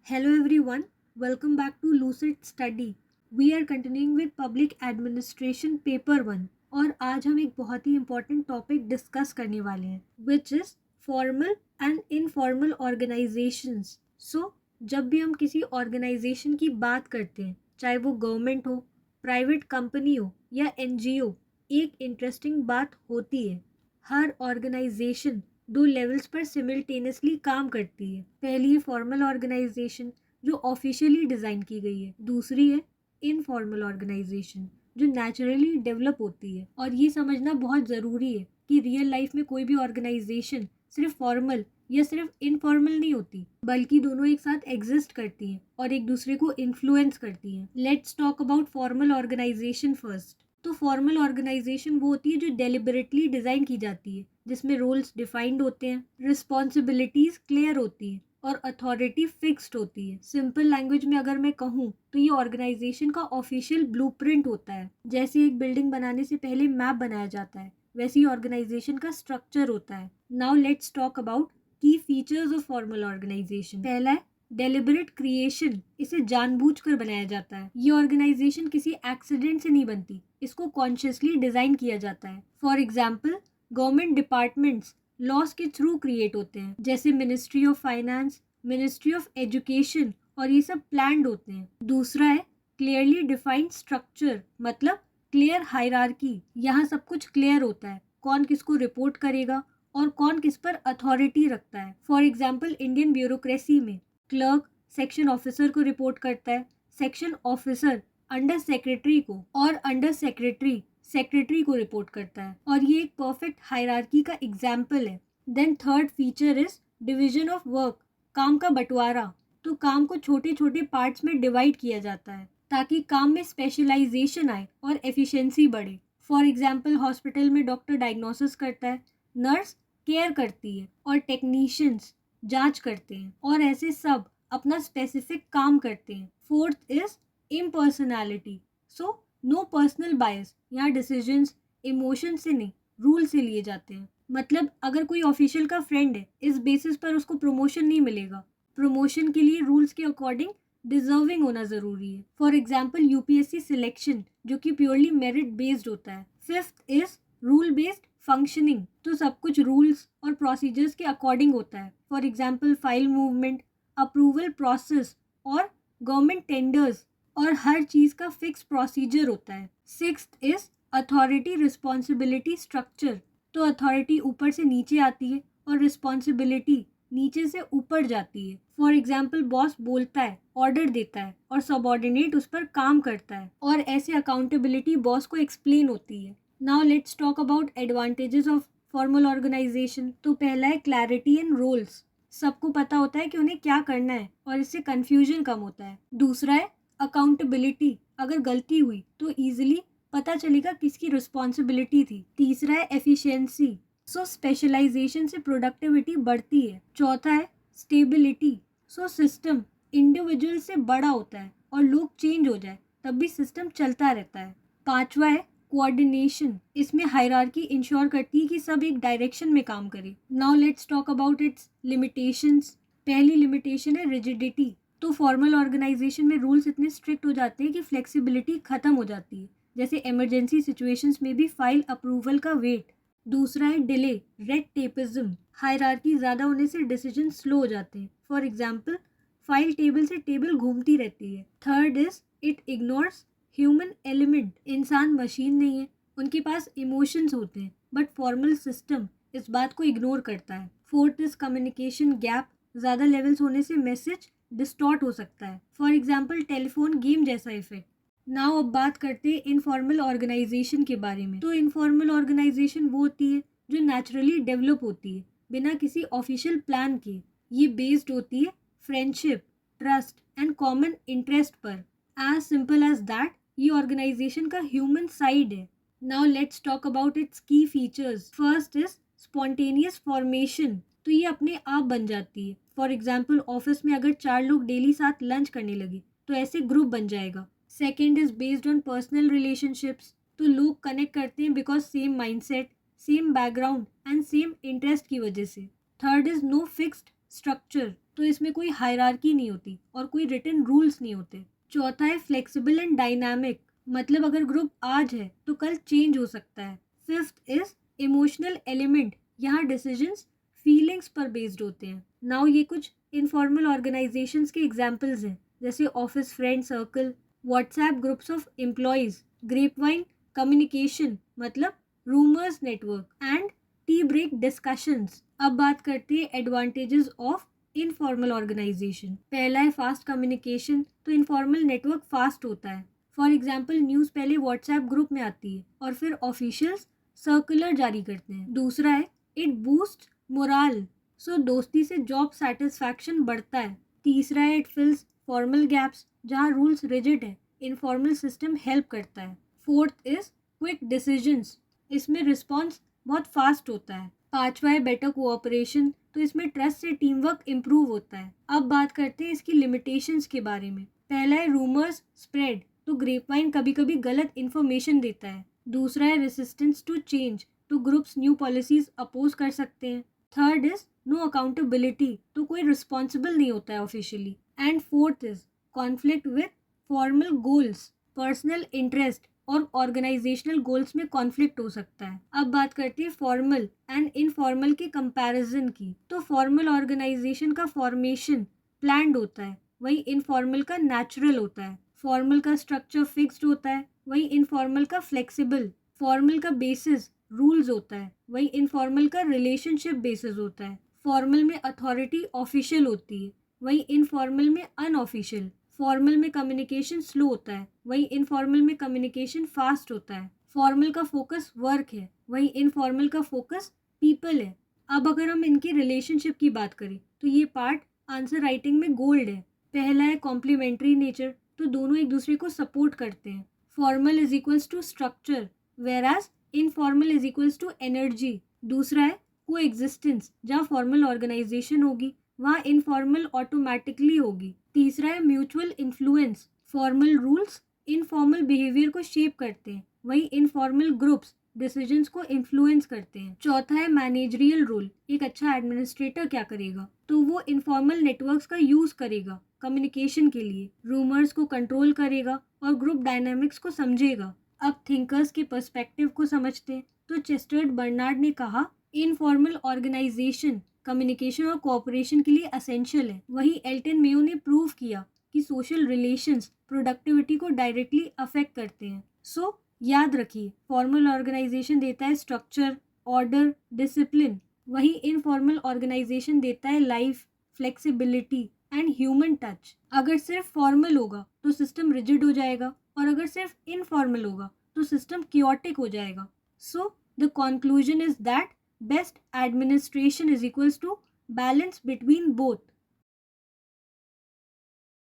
Hello everyone, welcome back to Lucid Study. We are continuing with Public Administration Paper 1 और आज हम एक बहुत ही important topic discuss करने वाले हैं which is formal and informal organizations. So, जब भी हम किसी organization की बात करते हैं, चाहे वो government हो, private company हो या NGO, एक interesting बात होती है. हर ऑर्गेनाइजेशन दो लेवल्स पर सिमिल्टेनियसली काम करती है. पहली है फॉर्मल ऑर्गेनाइजेशन जो ऑफिशियली डिज़ाइन की गई है. दूसरी है इनफॉर्मल ऑर्गेनाइजेशन जो नेचुरली डेवलप होती है. और ये समझना बहुत ज़रूरी है कि रियल लाइफ में कोई भी ऑर्गेनाइजेशन सिर्फ फॉर्मल या सिर्फ इनफॉर्मल नहीं होती, बल्कि दोनों एक साथ एग्जिस्ट करती हैं और एक दूसरे को इन्फ्लुएंस करती हैं. Let's talk about formal organisation first. तो फॉर्मल ऑर्गेनाइजेशन वो होती है जो डेलिबरेटली डिज़ाइन की जाती है, जिसमें रोल्स डिफाइंड होते हैं, रिस्पॉन्सिबिलिटीज क्लियर होती हैं और अथॉरिटी फिक्स्ड होती है. सिंपल लैंग्वेज में अगर मैं कहूँ तो ये ऑर्गेनाइजेशन का ऑफिशियल ब्लूप्रिंट होता है. जैसे एक बिल्डिंग बनाने से पहले मैप बनाया जाता है, वैसे ही ऑर्गेनाइजेशन का स्ट्रक्चर होता है. नाउ लेट्स टॉक अबाउट की फीचर्स ऑफ फॉर्मल ऑर्गेनाइजेशन. पहला है डेलिबरेट क्रिएशन. इसे जानबूझकर बनाया जाता है. ये ऑर्गेनाइजेशन किसी एक्सीडेंट से नहीं बनती, इसको कॉन्शियसली डिजाइन किया जाता है. For example government departments loss के थ्रू क्रिएट होते हैं, जैसे ministry of finance, ministry of education, और ये सब प्लान्ड होते हैं. दूसरा है क्लियरली डिफाइंड स्ट्रक्चर, मतलब क्लियर हायरार्की. यहाँ सब कुछ क्लियर होता है, कौन किसको रिपोर्ट करेगा और कौन किस पर अथॉरिटी रखता है. फॉर एग्जाम्पल इंडियन ब्यूरोक्रेसी में क्लर्क सेक्शन ऑफिसर को रिपोर्ट करता है, सेक्शन ऑफिसर अंडर सेक्रेटरी को, और अंडर सेक्रेटरी सेक्रेटरी को रिपोर्ट करता है. और ये एक परफेक्ट हायरार्की का एग्जाम्पल है. Then third feature is division of work, काम का बंटवारा. तो काम को छोटे छोटे पार्ट्स में डिवाइड किया जाता है ताकि काम में स्पेशलाइजेशन आए और एफिशिएंसी बढ़े. फॉर एग्जाम्पल हॉस्पिटल में डॉक्टर डायग्नोसिस करता है, नर्स केयर करती है और टेक्नीशियंस जांच करते हैं, और ऐसे सब अपना स्पेसिफिक काम करते हैं. Fourth is impersonality. So no personal bias. यहाँ डिसीजंस इमोशन से नहीं, रूल से लिए जाते हैं. मतलब अगर कोई ऑफिशियल का फ्रेंड है, इस बेसिस पर उसको प्रमोशन नहीं मिलेगा. प्रमोशन के लिए रूल्स के अकॉर्डिंग डिजर्विंग होना जरूरी है. फॉर एग्जाम्पल यूपीएससी सिलेक्शन जो कि प्योरली मेरिट बेस्ड होता है. Fifth is rule based functioning. तो सब कुछ रूल्स और प्रोसीजर्स के अकॉर्डिंग होता है. For example file movement, approval process और गवर्नमेंट टेंडर्स, और हर चीज़ का फिक्स प्रोसीजर होता है. Sixth is authority responsibility structure. तो अथॉरिटी ऊपर से नीचे आती है और रिस्पॉन्सिबिलिटी नीचे से ऊपर जाती है. फॉर एग्जाम्पल बॉस बोलता है, ऑर्डर देता है और सबऑर्डिनेट उस पर काम करता है, और ऐसे अकाउंटेबिलिटी बॉस को एक्सप्लेन होती है. Now let's talk about advantages of formal organisation. तो पहला है क्लैरिटी इन रोल्स. सबको पता होता है कि उन्हें क्या करना है और इससे कंफ्यूजन कम होता है. दूसरा है अकाउंटेबिलिटी. अगर गलती हुई तो इजीली पता चलेगा किसकी रिस्पॉन्सिबिलिटी थी. तीसरा है एफिशिएंसी. सो स्पेशलाइजेशन से प्रोडक्टिविटी बढ़ती है. चौथा है स्टेबिलिटी. सो सिस्टम इंडिविजुअल से बड़ा होता है और लोग चेंज हो जाए तब भी सिस्टम चलता रहता है. पांचवा है कोऑर्डिनेशन. इसमें हायरार्की इंश्योर करती है कि सब एक डायरेक्शन में काम करें. Now let's talk about it's limitations. पहली लिमिटेशन है रिजिडिटी. तो फॉर्मल ऑर्गेनाइजेशन में रूल्स इतने स्ट्रिक्ट हो जाते हैं कि फ्लेक्सिबिलिटी खत्म हो जाती है, जैसे इमरजेंसी सिचुएशंस में भी फाइल अप्रूवल का वेट. दूसरा है डिले, रेड टेपिज्म. हायरार्की ज़्यादा होने से डिसीजन स्लो हो जाते हैं. फॉर एग्जाम्पल फाइल टेबल से टेबल घूमती रहती है. Third is it ignores human element. इंसान मशीन नहीं है, उनके पास इमोशंस होते हैं, बट फॉर्मल सिस्टम इस बात को इग्नोर करता है. Fourth is communication gap. ज़्यादा लेवल्स होने से मैसेज डिस्टॉर्ट हो सकता है. फॉर एग्जाम्पल टेलीफोन गेम जैसा इफेक्ट. नाउ अब बात करते हैं इनफॉर्मल ऑर्गेनाइजेशन के बारे में. तो इनफॉर्मल ऑर्गेनाइजेशन वो होती है जो नेचुरली डेवलप होती है बिना किसी ऑफिशियल प्लान के. ये बेस्ड होती है friendship, trust and common interest पर. एज सिंपल एज दैट ये ऑर्गेनाइजेशन का ह्यूमन साइड है. Now let's talk about its key features. First is spontaneous formation. तो ये अपने आप बन जाती है. फॉर एग्जाम्पल ऑफिस में अगर 4 लोग डेली साथ लंच करने लगे तो ऐसे ग्रुप बन जाएगा. Second is based on personal relationships. तो लोग कनेक्ट करते हैं because same mindset, same background and same interest की वजह से. Third is no fixed structure. तो इसमें कोई हायरार्की नहीं होती और कोई रिटन रूल्स नहीं होते। चौथा है फ्लेक्सिबल एंड डायनामिक, मतलब अगर ग्रुप आज है तो कल चेंज हो सकता है। फिफ्थ इज इमोशनल एलिमेंट, यहाँ डिसीजंस फीलिंग्स पर बेस्ड होते हैं। नाउ ये कुछ इनफॉर्मल ऑर्गेनाइजेशंस के एग्जांपल्स हैं, जैसे office friend circle, WhatsApp groups of employees, grapevine communication मतलब rumours network, and tea break discussions. अब बात करते हैं एडवांटेजेस ऑफ इनफॉर्मल ऑर्गेनाइजेशन। पहला है फास्ट कम्युनिकेशन, तो इनफॉर्मल नेटवर्क फास्ट होता है। फॉर एग्जाम्पल न्यूज़ पहले व्हाट्सएप ग्रुप में आती है और फिर ऑफिशियल्स सर्कुलर जारी करते हैं। दूसरा है इट बूस्ट मोराल, सो दोस्ती से जॉब सेटिस्फैक्शन बढ़ता है। तीसरा है इट फिल्स फॉर्मल गैप्स, जहाँ रूल्स रिजिड है इनफॉर्मल सिस्टम हेल्प करता है। फोर्थ इज क्विक डिसीजंस, इसमें रिस्पॉन्स बहुत फास्ट होता है। पांचवा है बेटर कोऑपरेशन, तो इसमें ट्रस्ट से टीम वर्क इम्प्रूव होता है। अब बात करते हैं इसकी लिमिटेशंस के बारे में। पहला है रूमर्स स्प्रेड, तो ग्रेपवाइन कभी कभी गलत इन्फॉर्मेशन देता है। दूसरा है रेसिस्टेंस टू चेंज, तो ग्रुप्स न्यू पॉलिसीज अपोज कर सकते हैं। थर्ड इज नो अकाउंटेबिलिटी, तो कोई रिस्पॉन्सिबल नहीं होता है officially. And fourth is conflict with formal goals, personal interest और ऑर्गेनाइजेशनल गोल्स में कॉन्फ्लिक्ट हो सकता है। अब बात करते हैं फॉर्मल एंड इनफॉर्मल के कंपैरिजन की। तो फॉर्मल ऑर्गेनाइजेशन का फॉर्मेशन प्लान्ड होता है, वही इनफॉर्मल का नेचुरल होता है। फॉर्मल का स्ट्रक्चर फिक्स्ड होता है, वही इनफॉर्मल का फ्लेक्सिबल। फॉर्मल का बेसिस रूल्स होता है, वही इनफॉर्मल का रिलेशनशिप बेसिस होता है। फॉर्मल में अथॉरिटी ऑफिशियल होती है, वही इनफॉर्मल में अनऑफिशियल। फॉर्मल में कम्युनिकेशन स्लो होता है, वही इनफॉर्मल में कम्युनिकेशन फास्ट होता है। फॉर्मल का फोकस वर्क है, वही इनफॉर्मल का फोकस पीपल है। अब अगर हम इनके रिलेशनशिप की बात करें तो ये पार्ट आंसर राइटिंग में गोल्ड है। पहला है कॉम्प्लीमेंट्री नेचर, तो दोनों एक दूसरे को सपोर्ट करते हैं। Formal is equals to structure versus informal is equals to energy. दूसरा है को एग्जिस्टेंस, जहाँ फॉर्मल ऑर्गेनाइजेशन होगी वहाँ इनफॉर्मल ऑटोमेटिकली होगी। तीसरा है mutual influence, formal rules informal behaviour को शेप करते हैं, वही इनफॉर्मल ग्रुप्स डिसीजंस को इन्फ्लुएंस करते हैं। चौथा है मैनेजरियल रोल, एक अच्छा एडमिनिस्ट्रेटर क्या करेगा, तो वो इनफॉर्मल नेटवर्क्स का यूज करेगा कम्युनिकेशन के लिए, रूमर्स को कंट्रोल करेगा और ग्रुप डायनामिक्स को समझेगा। अब थिंकर्स के पर्सपेक्टिव को समझते हैं। तो चेस्टर्ड बर्नार्ड ने कहा इनफॉर्मल ऑर्गेनाइजेशन कम्युनिकेशन और कोऑपरेशन के लिए असेंशियल है। वहीं एल्टन मेयो ने प्रूव किया कि सोशल रिलेशंस प्रोडक्टिविटी को डायरेक्टली अफेक्ट करते हैं। सो याद रखिए, फॉर्मल ऑर्गेनाइजेशन देता है स्ट्रक्चर, ऑर्डर, डिसिप्लिन, वही इनफॉर्मल ऑर्गेनाइजेशन देता है life, flexibility and human touch. अगर सिर्फ फॉर्मल होगा तो सिस्टम रिजिड हो जाएगा और अगर सिर्फ इनफॉर्मल होगा तो सिस्टम क्योटिक हो जाएगा। So the conclusion is that best administration is equals to balance between both.